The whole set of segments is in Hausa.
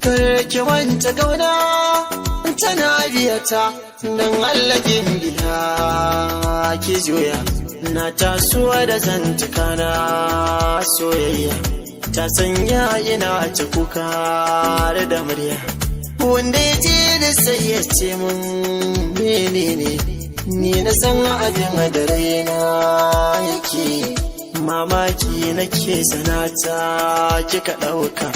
karki wanta gauna tana biyata don Allah biya ki juya na tasowa da zantuka na soyayya ta sanya ina ta kuka da murya wanda ya je da sai ya ce mun menene ni na san abin da raina yake mamaki nake sanata kika ɗauka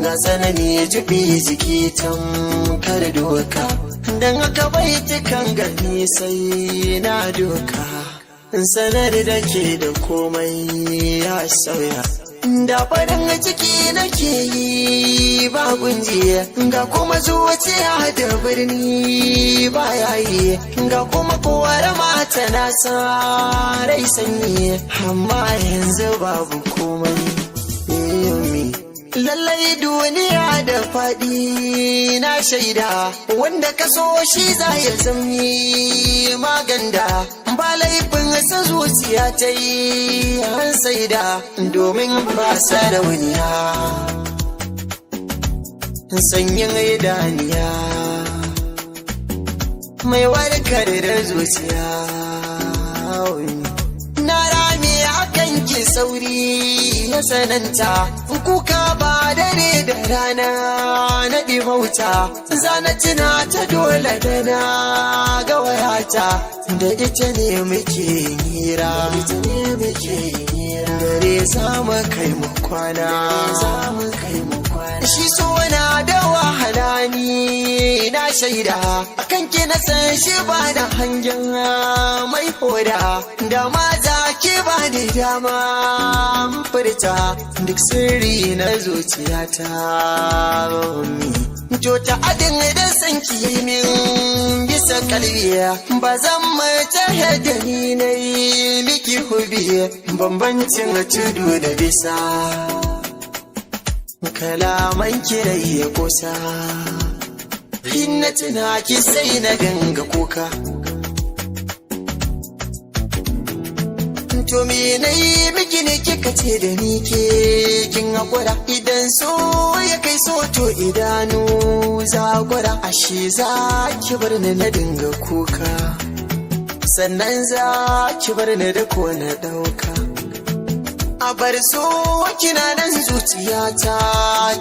ga tsanani jibi jiki tamkar doka don haka bai kan gani sai na doka sanar da ke da komai ya sauya da farin ciki nake yi ba gunjiya ga kuma zuciya da birni ba yayi ga kuma kowar mata na rai sanyi amma yanzu babu komai lallai duniya da faɗi na shaida wanda ka so shi za ya zami maganda ba laifin sa zuciya ta yi an saida domin ba sarauniya sanyin idaniya mai warkar da zuciya na rami akan ki sauri ya sananta kuka ba dare da rana na ɗimauta zana tuna ta dole da na ga wayata da ita ne muke hira dare za mu kai mu kwana shi so na da wahala ni na shaida akan ki na san shi ba da hangen mai hoda da maza ki ba da dama furta duk sirri na zuciyata jota adin da san ki min bisa kalbiya ba zan mata da ni na yi miki hubi bambancin tudu da bisa kalaman kirai ya kusa hinna tuna ki sai na ganga kuka to me nayi miki ne kika ce da ni ke kin hakura idan so ya kai so to idanu zagura ashe za ki bar ni na dinga kuka sannan za ki bar ni da ko na dauka a bar so kina nan zuciyata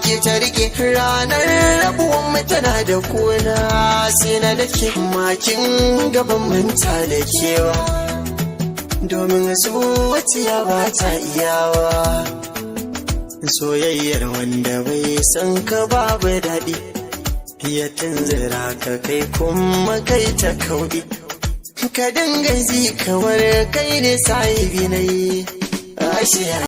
ke ta rike ranar rabuwan mu tana da kona sai na dake makin gaban manta da kewa domin zuciya ba ta iyawa soyayyar wanda bai san ka babu daɗi ya tunzura ka kai kuma kai ta kauɗi ka dinga ji kamar kai ne sahibi na yi